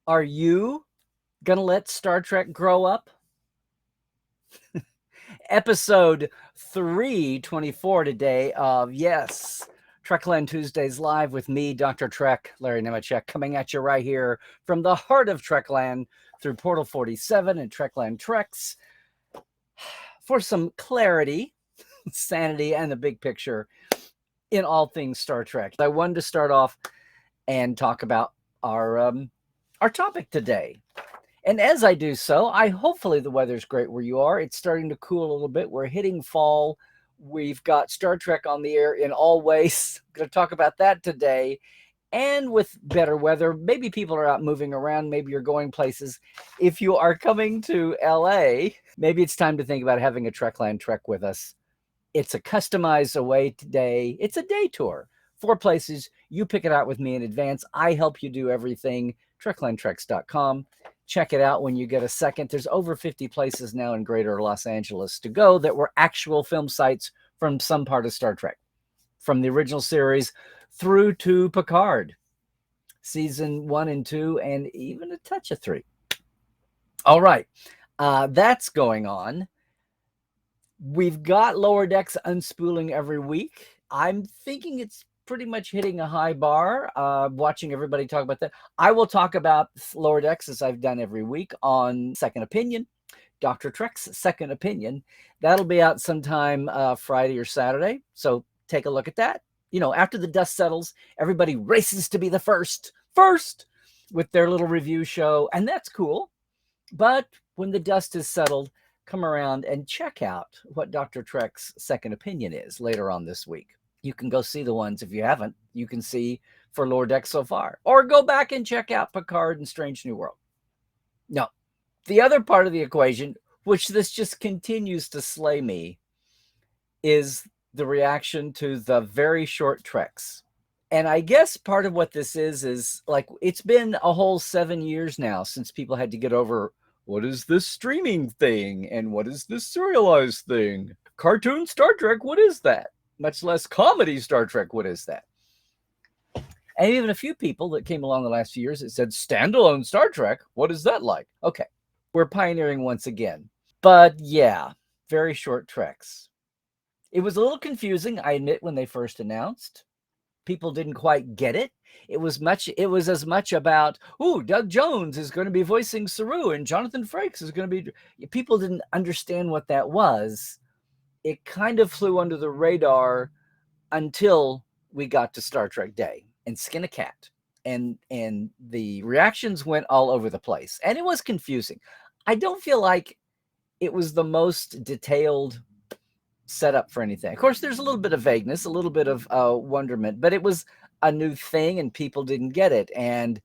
Are you going to let Star Trek grow up? Episode 324 today of, yes, Trekland Tuesdays live with me, Dr. Trek, Larry Nemecek, coming at you right here from the heart of Trekland through Portal 47 and Trekland Treks for some clarity, sanity, and the big picture in all things Star Trek. I wanted to start off and talk about our topic today. And as I do so, hopefully the weather's great where you are. It's starting to cool a little bit. We're hitting fall. We've got Star Trek on the air in all ways. I'm going to talk about that today. And with better weather, maybe people are out moving around. Maybe you're going places. If you are coming to LA, maybe it's time to think about having a Trekland Trek with us. It's a customized away today. It's a day tour. 4 places. You pick it out with me in advance. I help you do everything. TreklandTreks.com. Check it out when you get a second. There's over 50 places now in greater Los Angeles to go that were actual film sites from some part of Star Trek, from the original series through to Picard, season 1 and 2, and even a touch of 3. All right, that's going on. We've got Lower Decks unspooling every week. I'm thinking it's pretty much hitting a high bar, watching everybody talk about that. I will talk about Lower Decks as I've done every week on Second Opinion, Dr. Trek's Second Opinion. That'll be out sometime Friday or Saturday. So take a look at that. You know, after the dust settles, everybody races to be the first with their little review show. And that's cool. But when the dust is settled, come around and check out what Dr. Trek's Second Opinion is later on this week. You can go see the ones, if you haven't, you can see for Lower Decks so far. Or go back and check out Picard and Strange New World. No. The other part of the equation, which this just continues to slay me, is the reaction to the very short treks. And I guess part of what this is like, it's been a whole 7 years now since people had to get over, what is this streaming thing? And what is this serialized thing? Cartoon Star Trek, what is that? Much less comedy Star Trek, what is that? And even a few people that came along the last few years that said, standalone Star Trek, what is that like? Okay, we're pioneering once again. But yeah, very short treks. It was a little confusing, I admit, when they first announced. People didn't quite get it. It was as much about, Doug Jones is going to be voicing Saru and Jonathan Frakes is going to be... People didn't understand what that was. It kind of flew under the radar until we got to Star Trek Day and Skin a Cat. And the reactions went all over the place. And it was confusing. I don't feel like it was the most detailed setup for anything. Of course, there's a little bit of vagueness, a little bit of wonderment, but it was a new thing and people didn't get it. And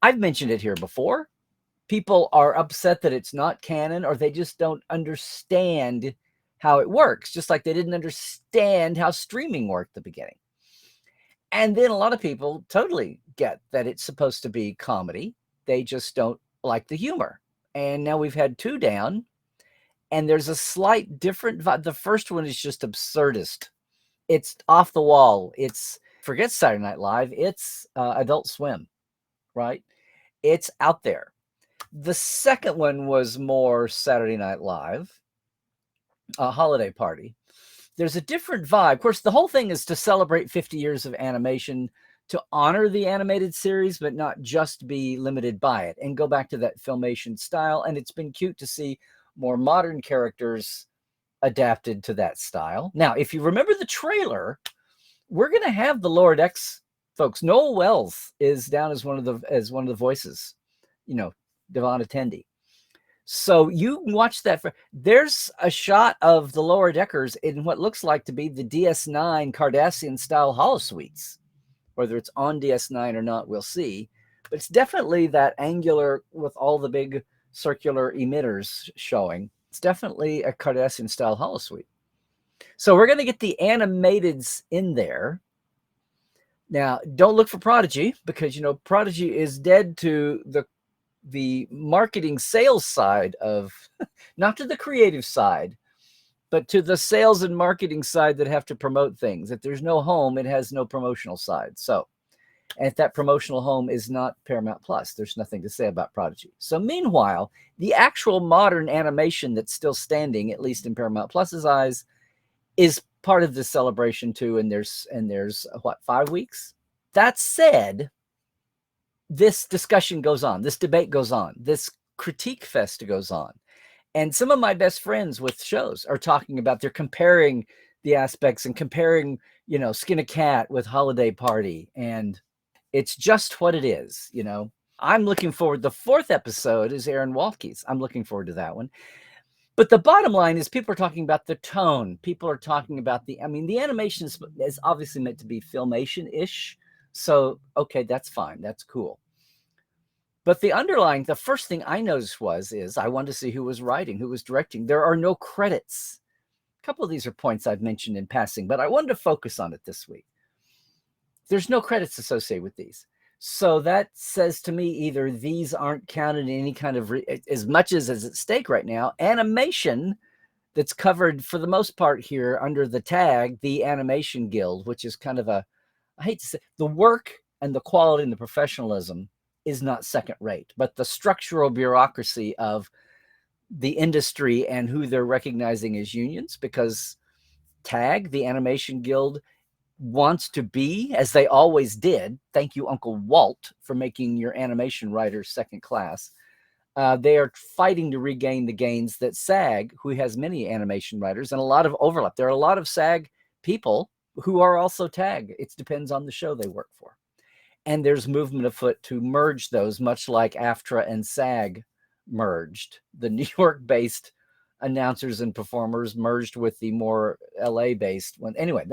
I've mentioned it here before. People are upset that it's not canon, or they just don't understand how it works, just like they didn't understand how streaming worked at the beginning. And then a lot of people totally get that it's supposed to be comedy. They just don't like the humor. And now we've had 2 down, and there's a slight different vibe. The first one is just absurdist. It's off the wall. It's, forget Saturday Night Live. It's Adult Swim, right? It's out there. The second one was more Saturday Night Live, a holiday party. There's a different vibe. Of course, the whole thing is to celebrate 50 years of animation, to honor the animated series, but not just be limited by it, and go back to that Filmation style. And it's been cute to see more modern characters adapted to that style. Now, if you remember the trailer, we're going to have the Lower Decks folks. Noel Wells is down as one of the voices, you know, Devon Attendee. So you can watch that. There's a shot of the Lower Deckers in what looks like to be the DS9 Cardassian style holosuites. Whether it's on DS9 or not, we'll see. But it's definitely that angular with all the big circular emitters showing. It's definitely a Cardassian style holosuite. So we're going to get the animateds in there. Now, don't look for Prodigy, because, you know, Prodigy is dead to the marketing sales side of, not to the creative side, but to the sales and marketing side that have to promote things. If there's no home, it has no promotional side. So And if that promotional home is not Paramount Plus, there's nothing to say about Prodigy. So meanwhile, the actual modern animation that's still standing, at least in Paramount Plus's eyes, is part of this celebration too. And there's what, 5 weeks? That said, this discussion goes on, this debate goes on, this critique fest goes on. And some of my best friends with shows are talking about, they're comparing the aspects and comparing, Skin a Cat with Holiday Party. And it's just what it is, I'm looking forward. The 4th episode is Aaron Waltke's. I'm looking forward to that one. But the bottom line is, people are talking about the tone. People are talking about the animation is obviously meant to be Filmation-ish. So, okay, that's fine. That's cool. But the first thing I noticed is I wanted to see who was writing, who was directing. There are no credits. A couple of these are points I've mentioned in passing, but I wanted to focus on it this week. There's no credits associated with these. So that says to me, either these aren't counted in any kind of, as much as is at stake right now, animation that's covered for the most part here under the tag, the Animation Guild, which is kind of I hate to say, the work and the quality and the professionalism is not second rate, but the structural bureaucracy of the industry and who they're recognizing as unions, because TAG, the Animation Guild, wants to be, as they always did. Thank you, Uncle Walt, for making your animation writers second class. They are fighting to regain the gains that SAG, who has many animation writers and a lot of overlap. There are a lot of SAG people who are also TAG. It depends on the show they work for. And there's movement afoot to merge those, much like AFTRA and SAG merged. The New York-based announcers and performers merged with the more LA-based one. Anyway,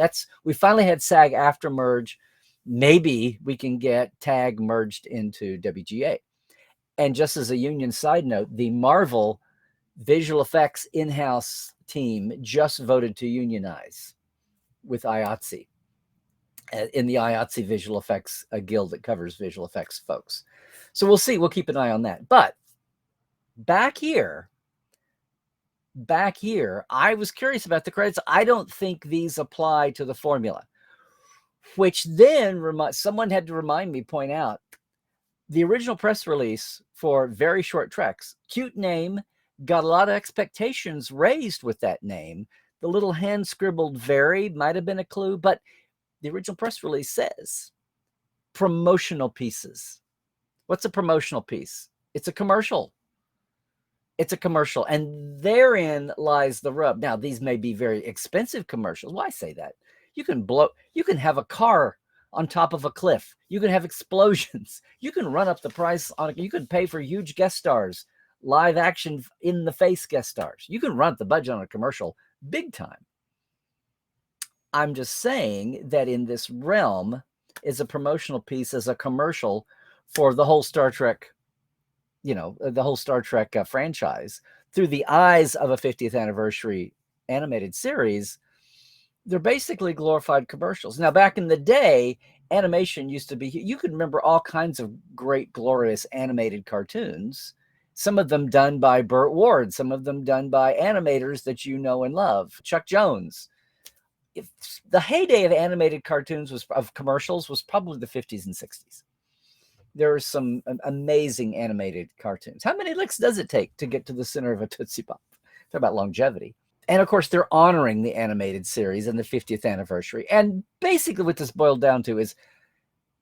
we finally had SAG-AFTRA merge. Maybe we can get TAG merged into WGA. And just as a union side note, the Marvel visual effects in-house team just voted to unionize with IATSE, in the IATSE Visual Effects Guild that covers visual effects folks. So we'll see. We'll keep an eye on that. But back here, I was curious about the credits. I don't think these apply to the formula, which then someone had to point out, the original press release for Very Short Treks, cute name, got a lot of expectations raised with that name. The little hand scribbled very might have been a clue, but the original press release says promotional pieces. What's a promotional piece? It's a commercial. It's a commercial. And therein lies the rub. Now, these may be very expensive commercials. Why say that? You can have a car on top of a cliff. You can have explosions. You can run up the price you can pay for huge guest stars, live action in the face guest stars. You can run up the budget on a commercial big time. I'm just saying that in this realm is a promotional piece, as a commercial for the whole Star Trek, the whole Star Trek franchise through the eyes of a 50th anniversary animated series. They're basically glorified commercials. Now, back in the day, animation used to be, you can remember all kinds of great, glorious animated cartoons, some of them done by Burt Ward, some of them done by animators that you know and love, Chuck Jones. The heyday of animated cartoons of commercials was probably the 50s and 60s. There are some amazing animated cartoons. How many licks does it take to get to the center of a Tootsie Pop? Talk about longevity. And of course, they're honoring the animated series and the 50th anniversary. And basically what this boiled down to is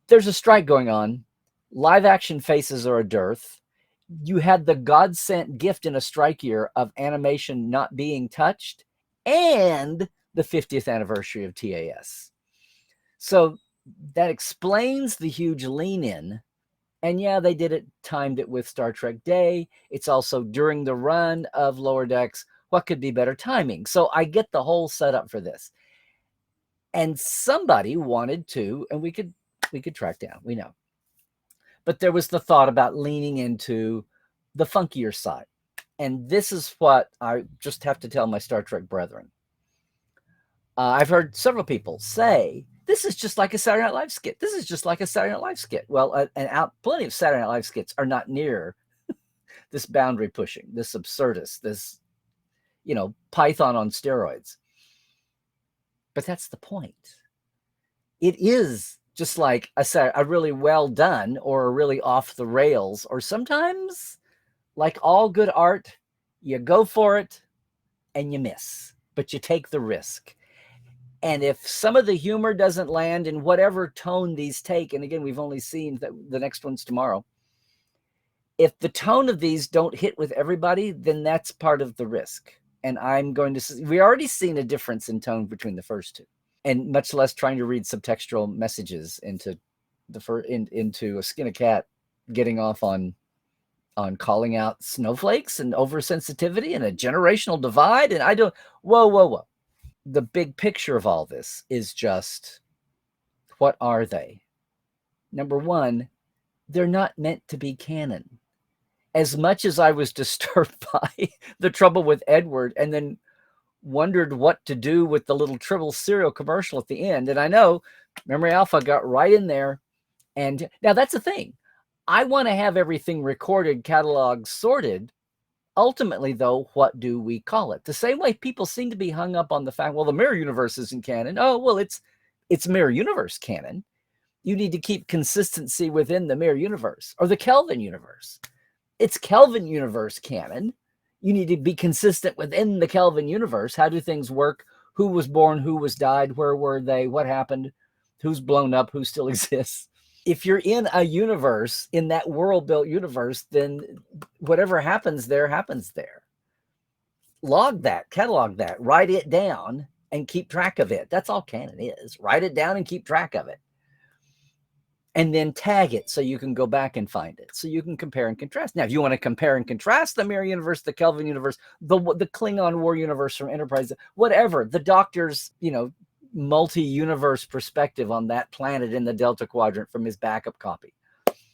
there's a strike going on. Live action faces are a dearth. You had the God-sent gift in a strike year of animation not being touched, and the 50th anniversary of TAS. So that explains the huge lean in. And yeah, they timed it with Star Trek Day. It's also during the run of Lower Decks. What could be better timing? So I get the whole setup for this. And somebody wanted to, and we could track down, we know. But there was the thought about leaning into the funkier side. And this is what I just have to tell my Star Trek brethren. I've heard several people say, this is just like a Saturday Night Live skit. This is just like a Saturday Night Live skit. Well, plenty of Saturday Night Live skits are not near this boundary pushing, this absurdist, this, Python on steroids. But that's the point. It is just like I said, a really well done or a really off the rails, or sometimes, like all good art, you go for it and you miss, but you take the risk. And if some of the humor doesn't land in whatever tone these take, and again, we've only seen the next one's tomorrow, if the tone of these don't hit with everybody, then that's part of the risk. And I'm going to, we already seen a difference in tone between the first two, and much less trying to read subtextual messages into into a skin a cat getting off on calling out snowflakes and oversensitivity and a generational divide. And I don't, whoa. The big picture of all this is just, what are they? Number one, they're not meant to be canon. As much as I was disturbed by the trouble with Edward and then wondered what to do with the little Tribble cereal commercial at the end, and I know Memory Alpha got right in there. And now that's the thing. I want to have everything recorded, cataloged, sorted. Ultimately, though, what do we call it? The same way people seem to be hung up on the fact, well, the mirror universe isn't canon. Oh, well, it's mirror universe canon. You need to keep consistency within the mirror universe, or the Kelvin universe. It's Kelvin universe canon. You need to be consistent within the Kelvin universe. How do things work? Who was born? Who was died? Where were they? What happened? Who's blown up? Who still exists? If you're in a universe, in that world-built universe, then whatever happens there happens there. Log that, catalog that, write it down, and keep track of it. That's all canon is. Write it down and keep track of it. And then tag it so you can go back and find it, so you can compare and contrast. Now, if you want to compare and contrast the mirror universe, the Kelvin universe, the Klingon war universe from Enterprise, whatever, the Doctor's, multi-universe perspective on that planet in the Delta Quadrant from his backup copy.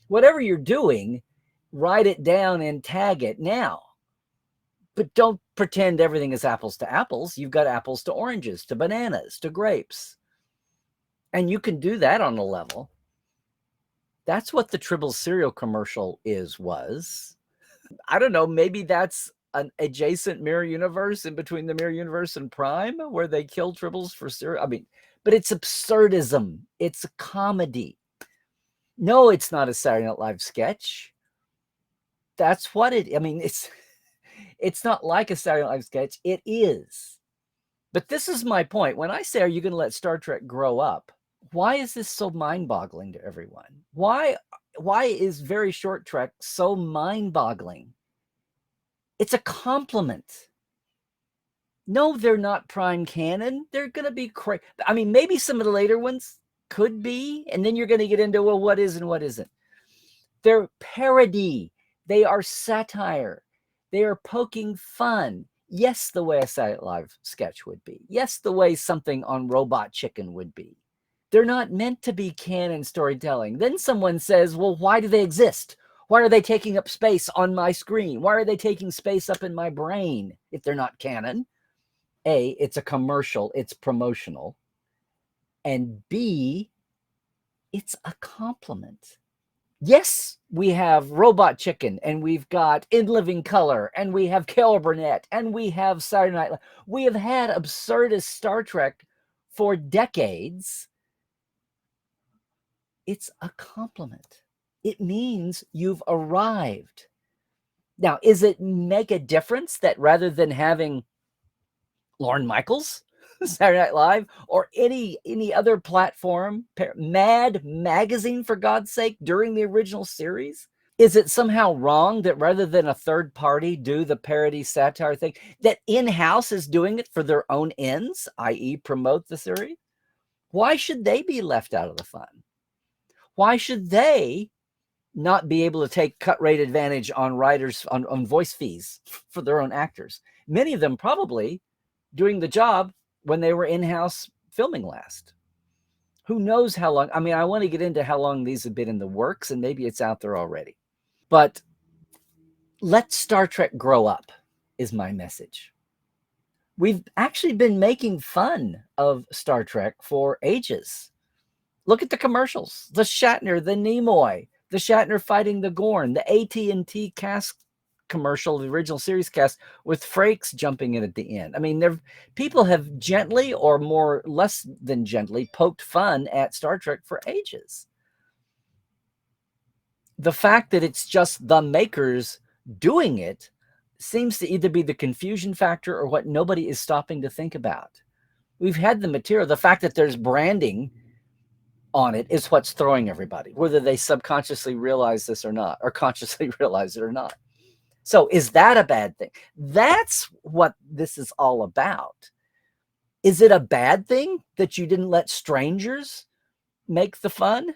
Whatever you're doing, write it down and tag it now. But don't pretend everything is apples to apples. You've got apples to oranges, to bananas, to grapes. And you can do that on a level. That's what the Tribble cereal commercial was. I don't know, maybe that's an adjacent mirror universe in between the mirror universe and Prime, where they kill Tribbles for cereal. I mean, but it's absurdism. It's a comedy. No, it's not a Saturday Night Live sketch. That's what it's not like a Saturday Night Live sketch. It is. But this is my point. When I say, are you going to let Star Trek grow up? Why is this so mind-boggling to everyone? Why is Very Short Trek so mind-boggling? It's a compliment. No, they're not prime canon. They're going to be crazy. I mean, maybe some of the later ones could be, and then you're going to get into, well, what is and what isn't. They're parody. They are satire. They are poking fun. Yes, the way a Saturday Night Live sketch would be. Yes, the way something on Robot Chicken would be. They're not meant to be canon storytelling. Then someone says, well, why do they exist? Why are they taking up space on my screen? Why are they taking space up in my brain if they're not canon? A, it's a commercial, it's promotional. And B, it's a compliment. Yes, we have Robot Chicken, and we've got In Living Color, and we have Carol Burnett, and we have Saturday Night Live. We have had absurdist Star Trek for decades. It's a compliment. It means you've arrived. Now, is it make a difference that rather than having Lorne Michaels, Saturday Night Live, or any other platform, Mad Magazine, for God's sake, during the original series? Is it somehow wrong that rather than a third party do the parody satire thing, that in-house is doing it for their own ends, i.e. promote the series? Why should they be left out of the fun? Why should they not be able to take cut rate advantage on writers, on voice fees for their own actors? Many of them probably doing the job when they were in-house filming last. Who knows how long? I mean, I want to get into how long these have been in the works, and maybe it's out there already. But let Star Trek grow up is my message. We've actually been making fun of Star Trek for ages. Look at the commercials. The Shatner, the Nimoy, the Shatner fighting the Gorn, the AT&T cast commercial, the original series cast, with Frakes jumping in at the end. I mean, people have gently or more less than gently poked fun at Star Trek for ages. The fact that it's just the makers doing it seems to either be the confusion factor or what nobody is stopping to think about. We've had the material. The fact that there's branding on it is what's throwing everybody, whether they subconsciously realize this or not, or consciously realize it or not. So is that a bad thing? That's what this is all about. Is it a bad thing that you didn't let strangers make the fun?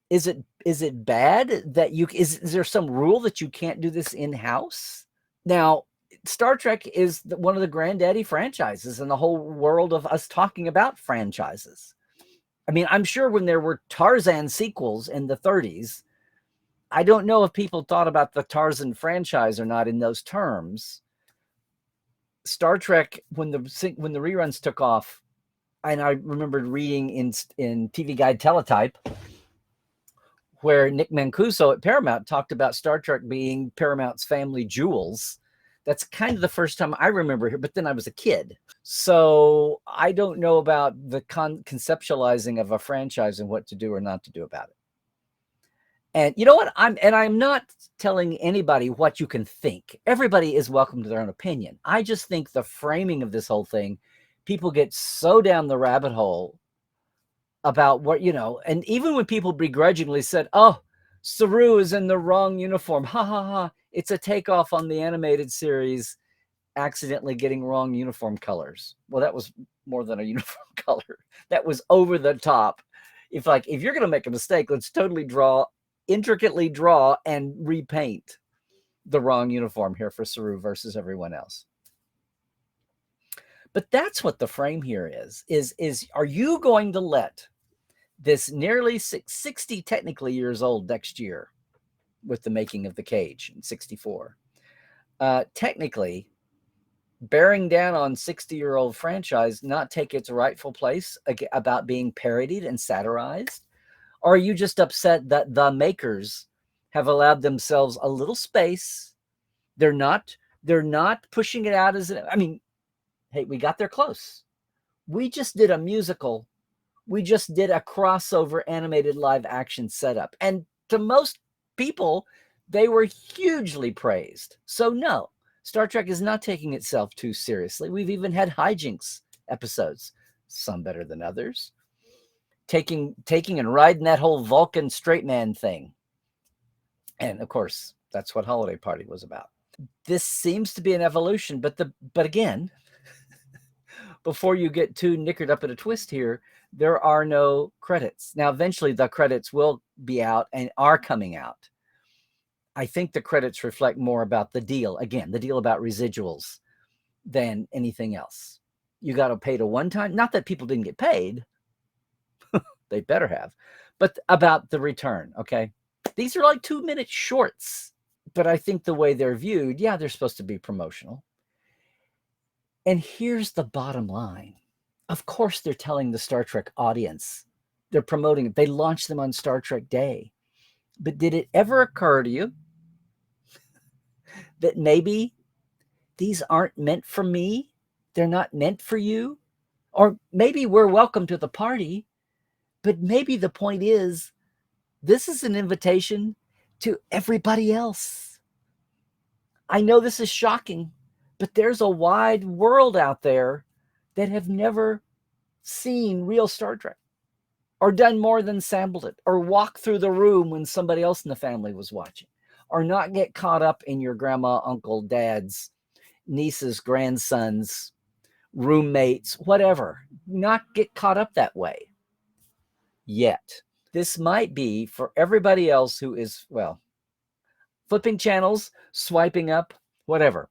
Is it bad that is there some rule that you can't do this in-house? Now, Star Trek is one of the granddaddy franchises in the whole world of us talking about franchises. I mean, I'm sure when there were Tarzan sequels in the 30s, I don't know if people thought about the Tarzan franchise or not in those terms. Star Trek, when the reruns took off, and I remembered reading in TV Guide Teletype, where Nick Mancuso at Paramount talked about Star Trek being Paramount's family jewels. That's kind of the first time I remember here, but then I was a kid. So I don't know about the conceptualizing of a franchise and what to do or not to do about it. And you know what? I'm not telling anybody what you can think. Everybody is welcome to their own opinion. I just think the framing of this whole thing, people get so down the rabbit hole about what, and even when people begrudgingly said, oh, Saru is in the wrong uniform. Ha ha ha. It's a takeoff on the animated series accidentally getting wrong uniform colors. Well, that was more than a uniform color. That was over the top. If you're going to make a mistake, let's totally intricately draw and repaint the wrong uniform here for Saru versus everyone else. But that's what the frame here is are you going to let this nearly 60 technically years old next year with the making of the Cage in 64, technically bearing down on 60-year-old franchise not take its rightful place about being parodied and satirized? Or are you just upset that the makers have allowed themselves a little space? They're not pushing it out as hey, we got there close. We just did a musical. We just did a crossover animated live action setup. And to most people, they were hugely praised. So no, Star Trek is not taking itself too seriously. We've even had hijinks episodes, some better than others, taking and riding that whole Vulcan straight man thing. And of course, that's what Holiday Party was about. This seems to be an evolution, but again, before you get too knickered up at a twist here, there are no credits. Now, eventually the credits will be out and are coming out. I think the credits reflect more about the deal. Again, the deal about residuals than anything else. You got to pay to one time. Not that people didn't get paid. They better have. But about the return, okay? These are like 2-minute shorts. But I think the way they're viewed, yeah, they're supposed to be promotional. And here's the bottom line. Of course, they're telling the Star Trek audience. They're promoting it. They launched them on Star Trek Day. But did it ever occur to you that maybe these aren't meant for me? They're not meant for you? Or maybe we're welcome to the party, but maybe the point is this is an invitation to everybody else. I know this is shocking, but there's a wide world out there that have never seen real Star Trek or done more than sampled it or walked through the room when somebody else in the family was watching, or not get caught up in your grandma, uncle, dad's, nieces, grandsons, roommates, whatever. Not get caught up that way yet. This might be for everybody else who is, well, flipping channels, swiping up, whatever,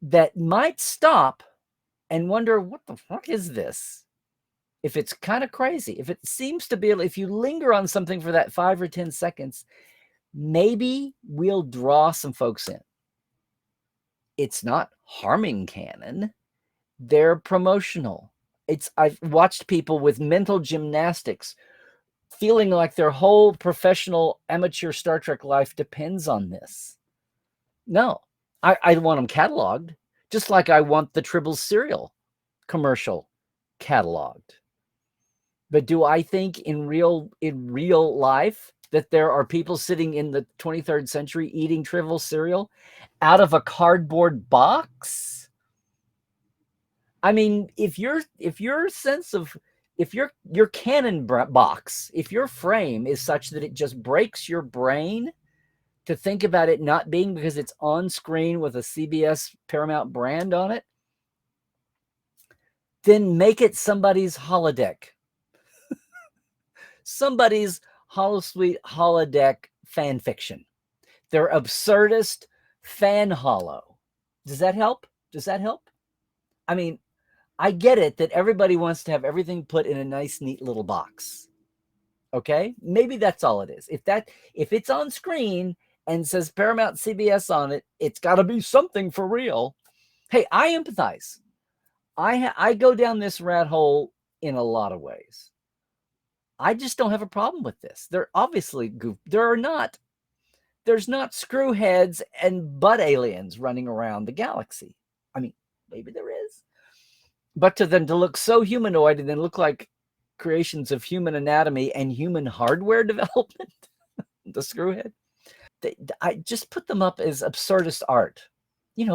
that might stop and wonder, what the fuck is this? If it's kind of crazy, if it seems to be, if you linger on something for that 5 or 10 seconds, maybe we'll draw some folks in. It's not harming canon. They're promotional. I've watched people with mental gymnastics feeling like their whole professional amateur Star Trek life depends on this. No, I want them cataloged, just like I want the Tribbles cereal commercial cataloged. But do I think in real life that there are people sitting in the 23rd century eating Tribble cereal out of a cardboard box? I mean, if your sense of if your canon box, if your frame is such that it just breaks your brain to think about it not being because it's on screen with a CBS Paramount brand on it, then make it somebody's holodeck. Somebody's holosuite holodeck fan fiction. They're absurdist fan hollow. Does that help? Does that help? I mean, I get it that everybody wants to have everything put in a nice, neat little box. Okay, maybe that's all it is. If it's on screen and says Paramount CBS on it, it's got to be something for real. Hey, I empathize. I go down this rat hole in a lot of ways. I just don't have a problem with this. They're obviously there's not screwheads and butt aliens running around the galaxy. I mean, maybe there is. But to them to look so humanoid and then look like creations of human anatomy and human hardware development, the screwhead, I just put them up as absurdist art.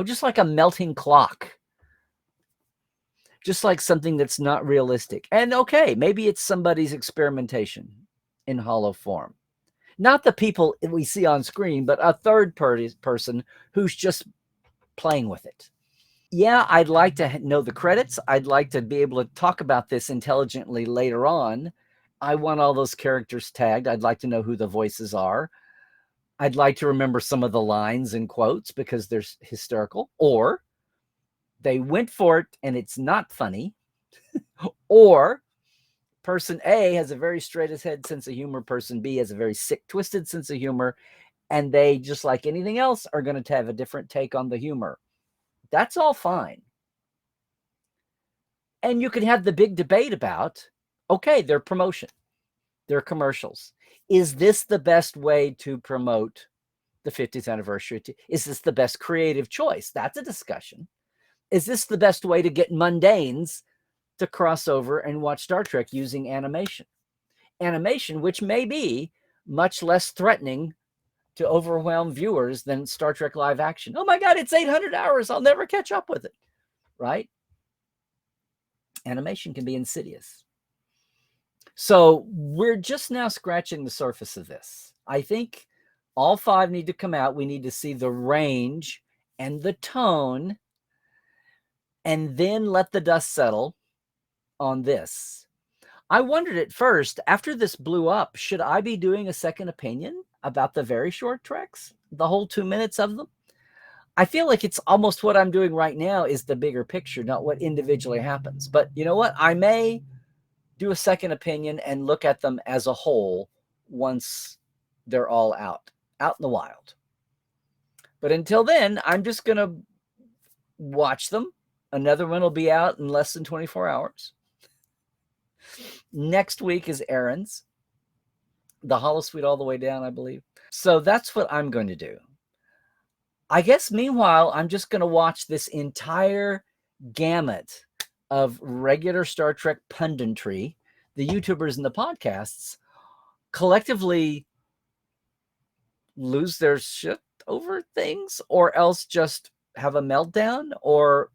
Just like a melting clock. Just like something that's not realistic. And okay, maybe it's somebody's experimentation in hollow form. Not the people we see on screen, but a third person who's just playing with it. Yeah, I'd like to know the credits. I'd like to be able to talk about this intelligently later on. I want all those characters tagged. I'd like to know who the voices are. I'd like to remember some of the lines and quotes because they're hysterical. Or they went for it and it's not funny. Or person A has a very straight as head sense of humor. Person B has a very sick, twisted sense of humor. And they, just like anything else, are going to have a different take on the humor. That's all fine. And you can have the big debate about, okay, their promotion, their commercials. Is this the best way to promote the 50th anniversary? Is this the best creative choice? That's a discussion. Is this the best way to get mundanes to cross over and watch Star Trek using animation? Animation, which may be much less threatening to overwhelm viewers than Star Trek live action. Oh my God, it's 800 hours. I'll never catch up with it, right? Animation can be insidious. So we're just now scratching the surface of this. I think all 5 need to come out. We need to see the range and the tone, and then let the dust settle on this. I wondered at first, after this blew up, should I be doing a second opinion about the very short treks, the whole 2 minutes of them? I feel like it's almost what I'm doing right now is the bigger picture, not what individually happens. But you know what? I may do a second opinion and look at them as a whole once they're all out in the wild. But until then, I'm just going to watch them. Another one will be out in less than 24 hours. Next week is Aaron's, the holosuite all the way down, I believe. So that's what I'm going to do. I guess meanwhile, I'm just going to watch this entire gamut of regular Star Trek punditry, the YouTubers and the podcasts collectively lose their shit over things, or else just have a meltdown, or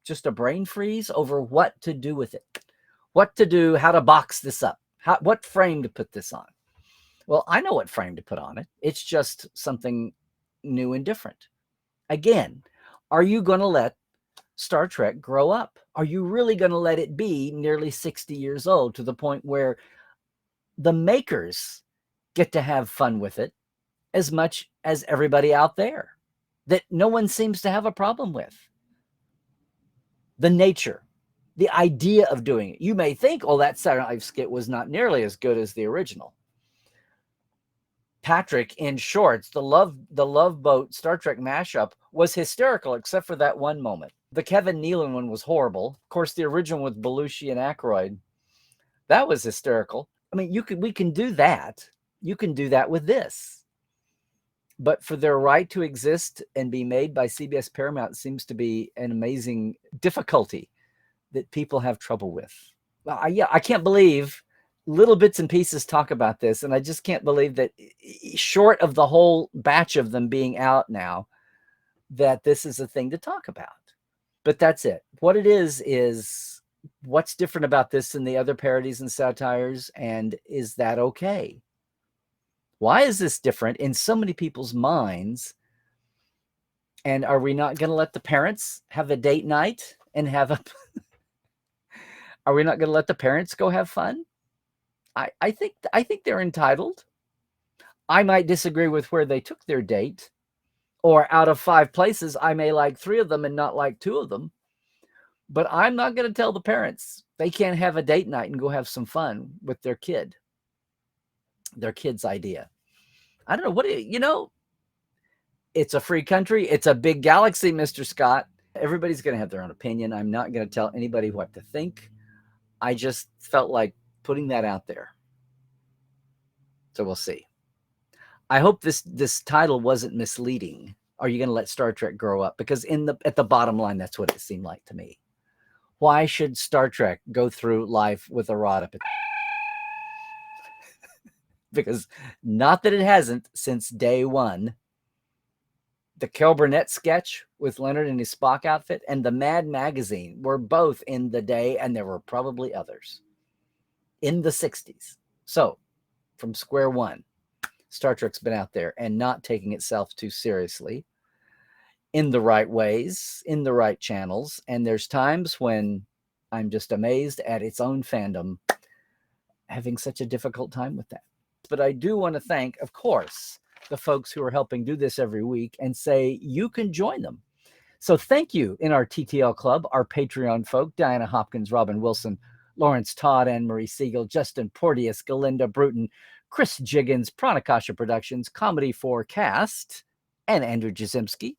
just a brain freeze over what to do with it, what to do, how to box this up, what frame to put this on. Well, I know what frame to put on it. It's just something new and different. Again, are you going to let Star Trek grow up? Are you really going to let it be nearly 60 years old to the point where the makers get to have fun with it as much as everybody out there that no one seems to have a problem with? The nature, the idea of doing it. You may think, oh, that Saturday Night skit was not nearly as good as the original. Patrick in shorts, the Love Boat Star Trek mashup was hysterical, except for that one moment. The Kevin Nealon one was horrible. Of course, the original with Belushi and Aykroyd, that was hysterical. I mean, we can do that. You can do that with this. But for their right to exist and be made by CBS Paramount seems to be an amazing difficulty that people have trouble with. Well, I can't believe little bits and pieces talk about this, and I just can't believe that, short of the whole batch of them being out now, that this is a thing to talk about. But that's it. What it is what's different about this than the other parodies and satires, and is that okay? Why is this different in so many people's minds? And are we not going to let the parents have a date night and have a are we not going to let the parents go have fun? I think they're entitled. I might disagree with where they took their date, or out of 5 places, I may like 3 of them and not like 2 of them. But I'm not going to tell the parents they can't have a date night and go have some fun with their kid's idea. I don't know. What do you know? It's a free country. It's a big galaxy, Mr. Scott. Everybody's going to have their own opinion. I'm not going to tell anybody what to think. I just felt like putting that out there. So we'll see. I hope this title wasn't misleading. Are you going to let Star Trek grow up? Because at the bottom line, that's what it seemed like to me. Why should Star Trek go through life with errata? Because not that it hasn't since day one. The Carol Burnett sketch with Leonard in his Spock outfit and the Mad magazine were both in the day, and there were probably others in the 60s. So from square one, Star Trek's been out there and not taking itself too seriously, in the right ways, in the right channels. And there's times when I'm just amazed at its own fandom having such a difficult time with that. But I do want to thank, of course, the folks who are helping do this every week and say you can join them. So thank you in our TTL club, our Patreon folk, Diana Hopkins, Robin Wilson, Lawrence Todd, Anne-Marie Siegel, Justin Porteous, Galinda Bruton, Chris Jiggins, Pranakasha Productions, Comedy Forecast, and Andrew Jasimski.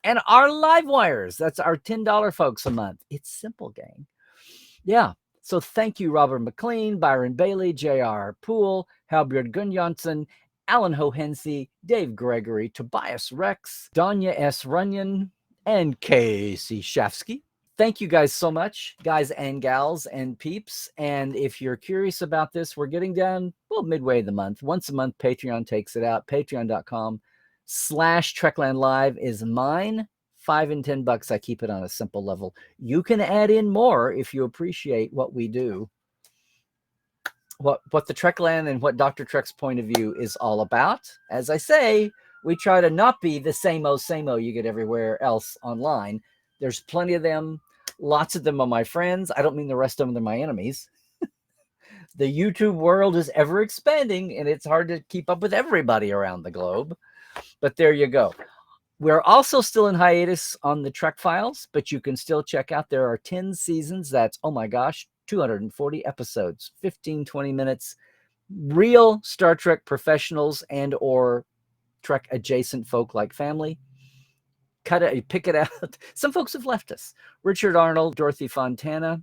And our live wires, that's our $10 folks a month. It's simple, gang. Yeah. So thank you, Robert McLean, Byron Bailey, J.R. Poole, Halbjörn Gunnjonsson, Alan Hohensi, Dave Gregory, Tobias Rex, Danya S. Runyon, and Casey Shafsky. Thank you guys so much, guys and gals and peeps. And if you're curious about this, we're getting down, midway of the month. Once a month, Patreon takes it out. Patreon.com/Trekland Live is mine. $5 and $10. I keep it on a simple level. You can add in more if you appreciate what we do, what the Trekland and what Dr. Trek's point of view is all about. As I say, we try to not be the same-o you get everywhere else online. There's plenty of them. Lots of them are my friends. I don't mean the rest of them are my enemies. The YouTube world is ever expanding, and it's hard to keep up with everybody around the globe. But there you go. We're also still in hiatus on the Trek Files, but you can still check out. There are 10 seasons. That's, 240 episodes, 15, 20 minutes. Real Star Trek professionals and or Trek adjacent folk like family. Cut it, pick it out. Some folks have left us. Richard Arnold, Dorothy Fontana.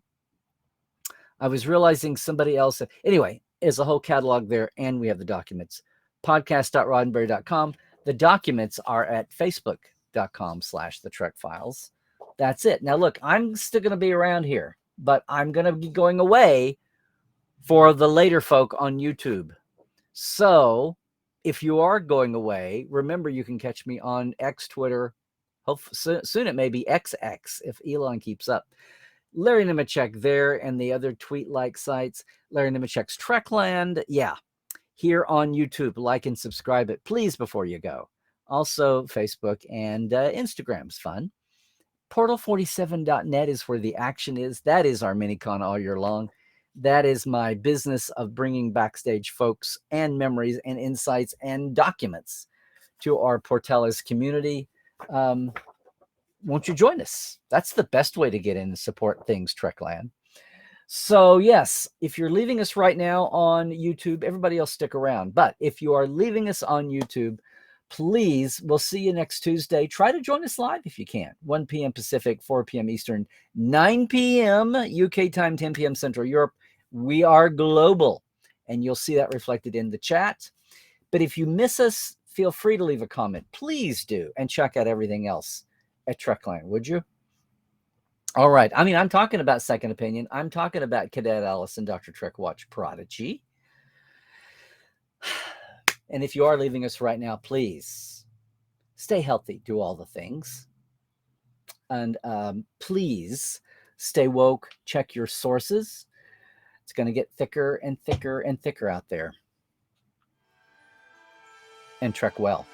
I was realizing somebody else. Anyway, there's a whole catalog there, and we have the documents. Podcast.roddenberry.com. The documents are at facebook.com/the Trek Files. That's it. Now, look, I'm still going to be around here, but I'm going to be going away for the later folk on YouTube. So if you are going away, remember you can catch me on X, Twitter. Soon it may be XX if Elon keeps up. Larry Nemecek there and the other tweet-like sites. Larry Nemecek's Trekland. Yeah. Here on YouTube, like and subscribe it, please, before you go. Also, Facebook and Instagram's fun. Portal47.net is where the action is. That is our mini-con all year long. That is my business of bringing backstage folks and memories and insights and documents to our Portales community. Won't you join us? That's the best way to get in and support things, Trekland. So yes, if you're leaving us right now on YouTube, everybody else stick around. But if you are leaving us on YouTube, please, we'll see you next Tuesday. Try to join us live if you can. 1 p.m. Pacific, 4 p.m. Eastern, 9 p.m. UK time, 10 p.m. Central Europe. We are global, and you'll see that reflected in the chat. But if you miss us, feel free to leave a comment. Please do. And check out everything else at Trekland, would you? All right. I mean, I'm talking about Second Opinion. I'm talking about Cadet Alice and Dr. Trek Watch Prodigy. And if you are leaving us right now, please stay healthy, do all the things. And please stay woke, check your sources. It's going to get thicker and thicker and thicker out there. And trek well.